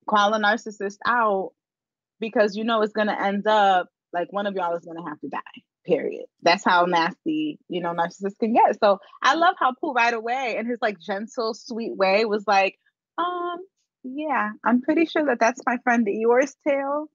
call a narcissist out because you know it's going to end up like one of y'all is going to have to die. Period. That's how nasty, you know, narcissists can get. So I love how Pooh right away in his like gentle, sweet way was like, yeah, I'm pretty sure that that's my friend Eeyore's tail.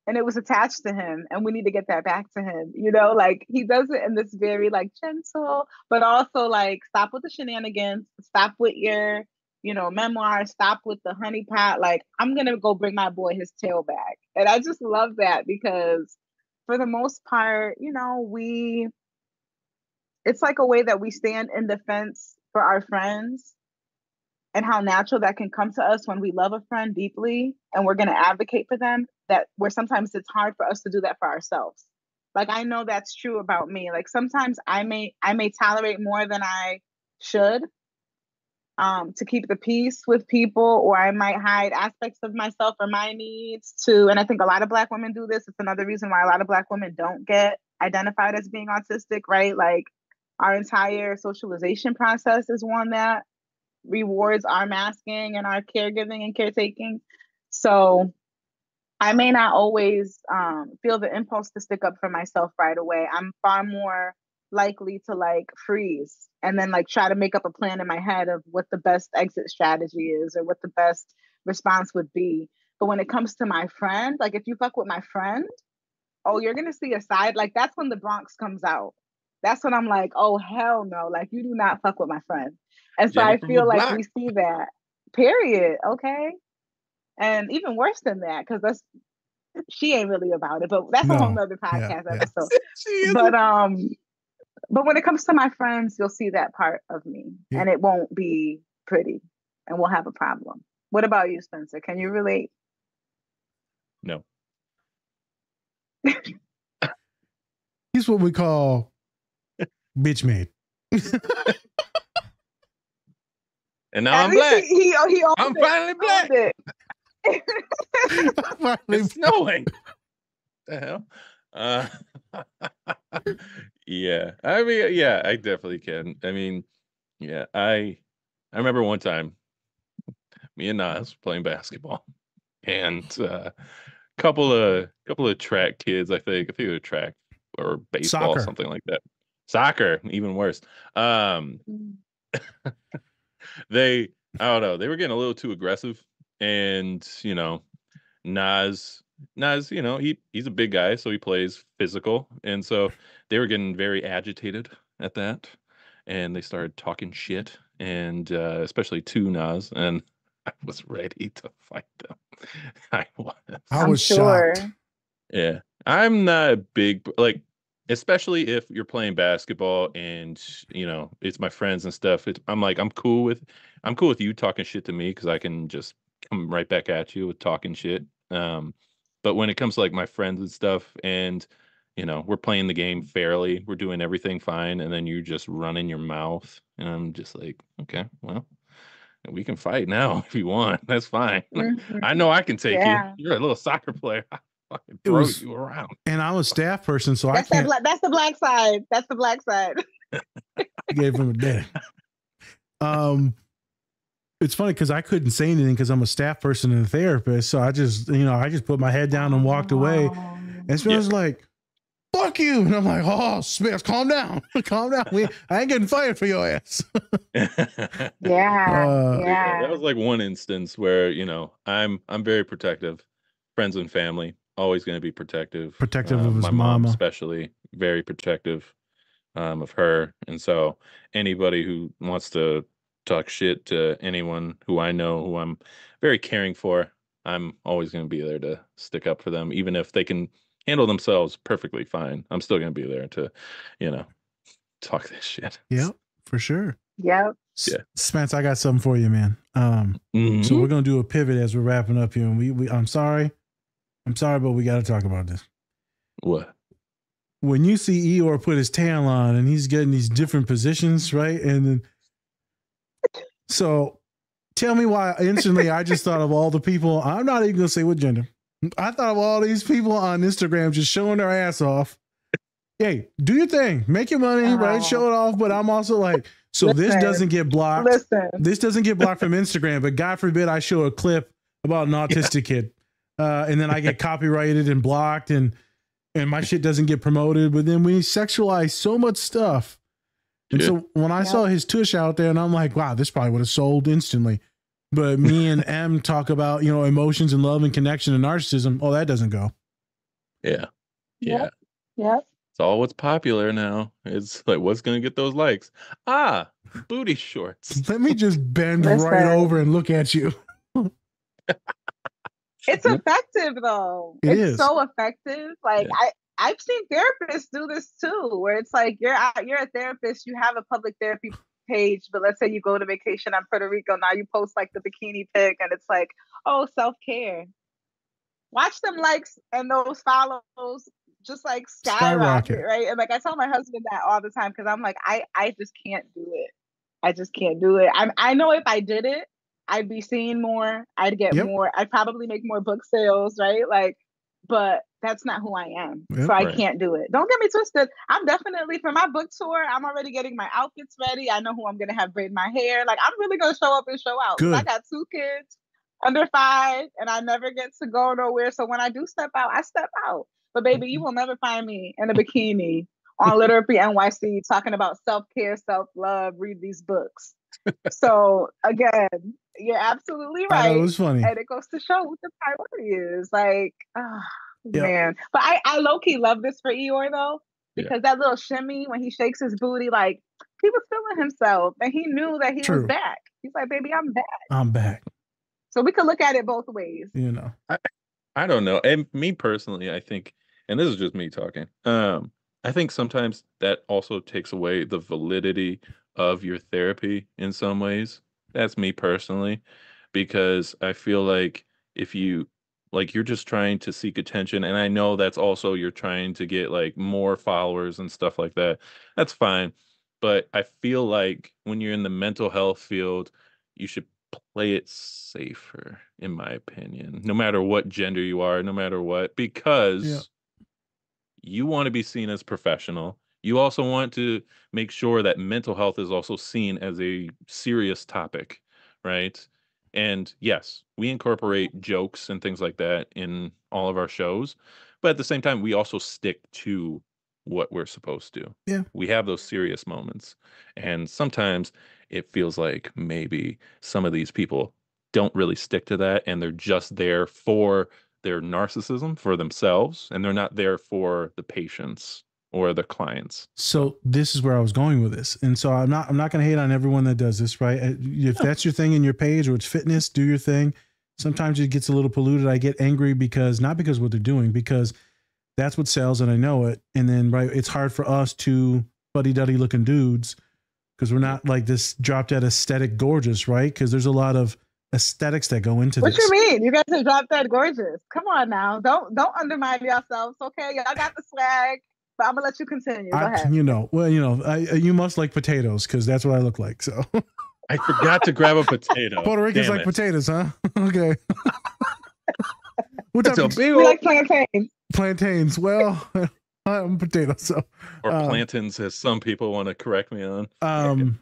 And it was attached to him, and we need to get that back to him. You know, like he does it in this very like gentle, but also like stop with the shenanigans, stop with your, you know, memoir, stop with the honeypot. Like I'm gonna go bring my boy his tail back, and I just love that because for the most part, you know, it's like a way that we stand in defense for our friends and how natural that can come to us when we love a friend deeply and we're going to advocate for them, that where sometimes it's hard for us to do that for ourselves. Like I know that's true about me. Like sometimes I may tolerate more than I should to keep the peace with people, or I might hide aspects of myself or my needs to, and I think a lot of Black women do this. It's another reason why a lot of Black women don't get identified as being autistic, right? Like our entire socialization process is one that rewards our masking and our caregiving and caretaking. So I may not always feel the impulse to stick up for myself right away. I'm far more likely to like freeze and then like try to make up a plan in my head of what the best exit strategy is or what the best response would be. But when it comes to my friend, like if you fuck with my friend, oh, you're gonna see a side. Like that's when the Bronx comes out. That's when I'm like, oh hell no, like you do not fuck with my friend. And so Jenny I from the feel like block. we see that. Period. Okay. And even worse than that, because that's she ain't really about it, but that's a whole No. nother podcast Yeah. episode. She is But when it comes to my friends, you'll see that part of me, Yeah. and it won't be pretty, and we'll have a problem. What about you, Spencer? Can you relate? no. He's what we call bitch made. And now At I'm least black. he owned I'm it. finally black. Owned it. It's snowing. The hell? Yeah. I mean, yeah, I definitely can. I mean, yeah, I remember one time me and Nas playing basketball, and couple of track kids, I think they were track or baseball, Soccer. something like that. Soccer, even worse. They, I don't know, they were getting a little too aggressive, and you know, Nas, you know, he's a big guy, so he plays physical, and so they were getting very agitated at that, and they started talking shit, and especially to Nas, and I was ready to fight them. I was. I I'm was sure. shocked. Yeah, I'm not a big like, especially if you're playing basketball and you know it's my friends and stuff. I'm like I'm cool with you talking shit to me because I can just come right back at you with talking shit. But when it comes to like my friends and stuff, and you know we're playing the game fairly, we're doing everything fine, and then you just run in your mouth, and I'm just like, okay, well, we can fight now if you want. That's fine. Mhm. I know I can take you. Yeah. You're a little soccer player. I fucking It throw was, you around. and I'm a staff person, so I That's that. can't That's the black side. That's the black side. give him a day. It's funny because I couldn't say anything because I'm a staff person and a therapist. So I just put my head down and walked away. And Smith was like, fuck you. And I'm like, oh, Smith, calm down. Calm down. I ain't getting fired for your ass. Yeah. Yeah, that was like one instance where, you know, I'm very protective. Friends and family, always going to be protective. Protective of his my mom mama. especially, very protective of her. And so anybody who wants to talk shit to anyone who I know, who I'm very caring for, I'm always going to be there to stick up for them, even if they can handle themselves perfectly fine. I'm still going to be there to, you know, talk this shit. Yep, for sure. Yep. Yeah. Spence, I got something for you, man. So we're gonna do a pivot as we're wrapping up here, and we I'm sorry, but we got to talk about this. What? When you see Eeyore put his tail on and he's getting these different positions, right? And then, so tell me why instantly I just thought of all the people. I'm not even gonna say what gender. I thought of all these people on Instagram just showing their ass off. Hey, do your thing, make your money, right? Show it off. But I'm also like, so this doesn't get blocked. This doesn't get blocked from Instagram, but God forbid I show a clip about an autistic kid. And then I get copyrighted and blocked and my shit doesn't get promoted. But then we sexualize so much stuff. And so when I saw his tush out there and I'm like, wow, this probably would have sold instantly. But me and M talk about, emotions and love and connection and narcissism. Oh, that doesn't go. Yeah. Yep. It's all what's popular now. It's like, what's going to get those likes? Booty shorts. Let me just bend right over and look at you. It's effective though. It's so effective. Like I've seen therapists do this too, where it's like you're a therapist, you have a public therapy page, but let's say you go to vacation on Puerto Rico, now you post like the bikini pic and it's like, oh, self-care. Watch them likes and those follows just like skyrocket, right? And like I tell my husband that all the time because I'm like, I just can't do it. I just can't do it. I know if I did it, I'd be seeing more. I'd get more. I'd probably make more book sales, right? Like, but that's not who I am. So I can't do it. Don't get me twisted. I'm definitely, for my book tour, I'm already getting my outfits ready. I know who I'm going to have braid my hair. Like, I'm really going to show up and show out. I got 2 kids under 5 and I never get to go nowhere. So when I do step out, I step out. But baby, you will never find me in a bikini on Literacy NYC talking about self-care, self-love, read these books. So again, you're absolutely right. It was funny. And it goes to show what the priority is. Like, man. But I low-key love this for Eeyore though, because that little shimmy when he shakes his booty, like he was feeling himself and he knew that he was back. He's like, baby, I'm back. So we could look at it both ways. I don't know. And me personally, I think, and this is just me talking, I think sometimes that also takes away the validity of your therapy in some ways. That's me personally, because I feel like if you, like, you're just trying to seek attention, and I know that's also you're trying to get like more followers and stuff like that. That's fine. But I feel like when you're in the mental health field, you should play it safer, in my opinion, no matter what gender you are, no matter what, because you want to be seen as professional. You also want to make sure that mental health is also seen as a serious topic, right? And yes, we incorporate jokes and things like that in all of our shows, but at the same time, we also stick to what we're supposed to. Yeah. We have those serious moments. And sometimes it feels like maybe some of these people don't really stick to that and they're just there for their narcissism, for themselves, and they're not there for the patients or the clients. So this is where I was going with this. And so I'm not going to hate on everyone that does this, right? If that's your thing in your page or it's fitness, do your thing. Sometimes it gets a little polluted. I get angry not because of what they're doing, because that's what sells and I know it. And then, it's hard for us to fuddy-duddy looking dudes because we're not like this drop dead aesthetic gorgeous, right? Because there's a lot of aesthetics that go into this. What you mean? You guys are drop dead gorgeous. Come on now. Don't undermine yourselves, okay? Y'all got the swag. But I'm gonna let you continue. Go ahead. You must like potatoes because that's what I look like. So I forgot to grab a potato. Puerto Ricans like potatoes, huh? Okay. We like plantains. Plantains. Well, I'm potato. So or plantains, as some people want to correct me on.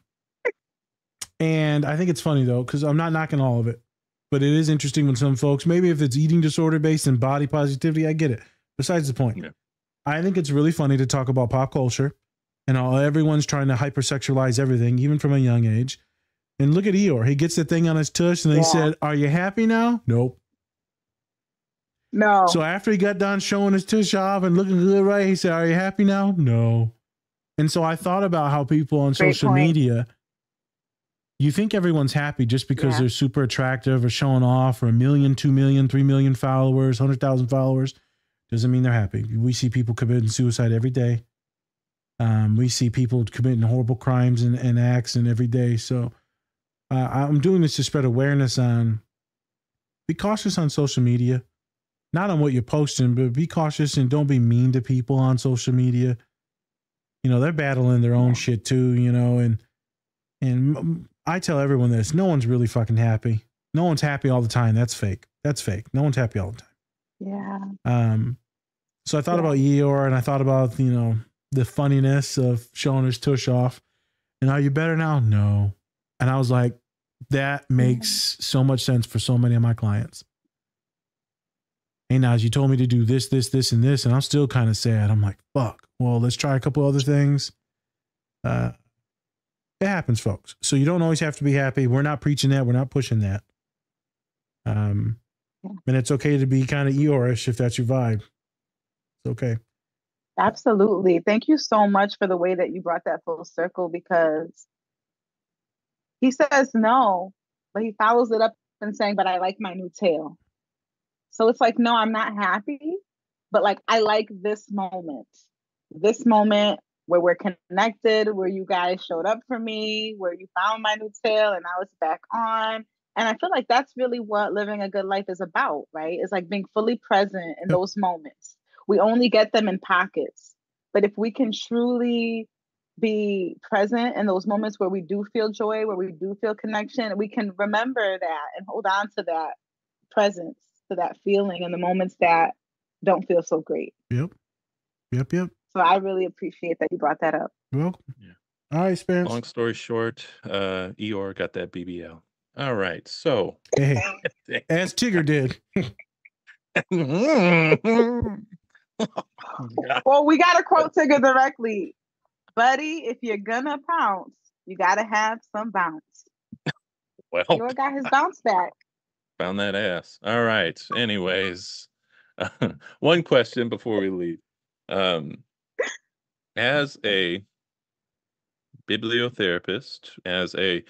And I think it's funny though because I'm not knocking all of it, but it is interesting when some folks, maybe if it's eating disorder based and body positivity, I get it. Besides the point. Yeah. I think it's really funny to talk about pop culture and how everyone's trying to hypersexualize everything, even from a young age. And look at Eeyore. He gets the thing on his tush and he said, are you happy now? Nope. No. So after he got done showing his tush off and looking good, right? He said, are you happy now? No. And so I thought about how people on social media, you think everyone's happy just because they're super attractive or showing off or 1 million, 2 million, 3 million followers, 100,000 followers. Doesn't mean they're happy. We see people committing suicide every day. We see people committing horrible crimes and acts and every day. So I'm doing this to spread awareness on, be cautious on social media, not on what you're posting, but be cautious and don't be mean to people on social media. They're battling their own shit too, and I tell everyone this, no one's really fucking happy. No one's happy all the time. That's fake. That's fake. No one's happy all the time. Yeah. So I thought about Eeyore and I thought about, the funniness of showing his tush off. And are you better now? No. And I was like, That makes so much sense for so many of my clients. Hey, Naz, you told me to do this, this, this, and this, and I'm still kind of sad. I'm like, fuck. Well, let's try a couple other things. It happens, folks. So you don't always have to be happy. We're not preaching that. We're not pushing that. And it's okay to be kind of Eeyore-ish if that's your vibe. It's okay. Absolutely. Thank you so much for the way that you brought that full circle, because he says no, but he follows it up and saying, but I like my new tail. So it's like, no, I'm not happy, but like, I like this moment where we're connected, where you guys showed up for me, where you found my new tail and now it's back on. And I feel like that's really what living a good life is about, right? It's like being fully present in those moments. We only get them in pockets. But if we can truly be present in those moments where we do feel joy, where we do feel connection, we can remember that and hold on to that presence, to that feeling in the moments that don't feel so great. Yep. So I really appreciate that you brought that up. You're welcome. Yeah. All right, Spence. Long story short, Eeyore got that BBL. All right, so hey, as Tigger did. Well, we got to quote Tigger directly. Buddy, if you're gonna pounce, you got to have some bounce. Well, Eeyore got his bounce back. Found that ass. All right. Anyways, one question before we leave. As a bibliotherapist, as a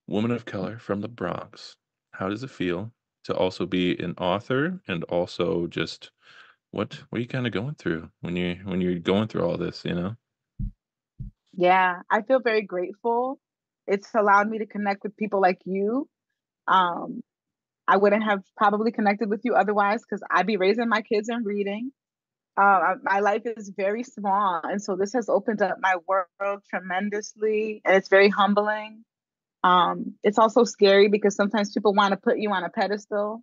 woman of color from the Bronx, how does it feel to also be an author, and also just what are you kind of going through when you're going through all this, you know? Yeah, I feel very grateful. It's allowed me to connect with people like you. I wouldn't have probably connected with you otherwise, because I'd be raising my kids and reading. My life is very small, and so this has opened up my world tremendously, and it's very humbling. It's also scary because sometimes people want to put you on a pedestal,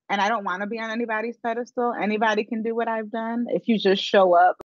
and I don't want to be on anybody's pedestal. Anybody can do what I've done if you just show up.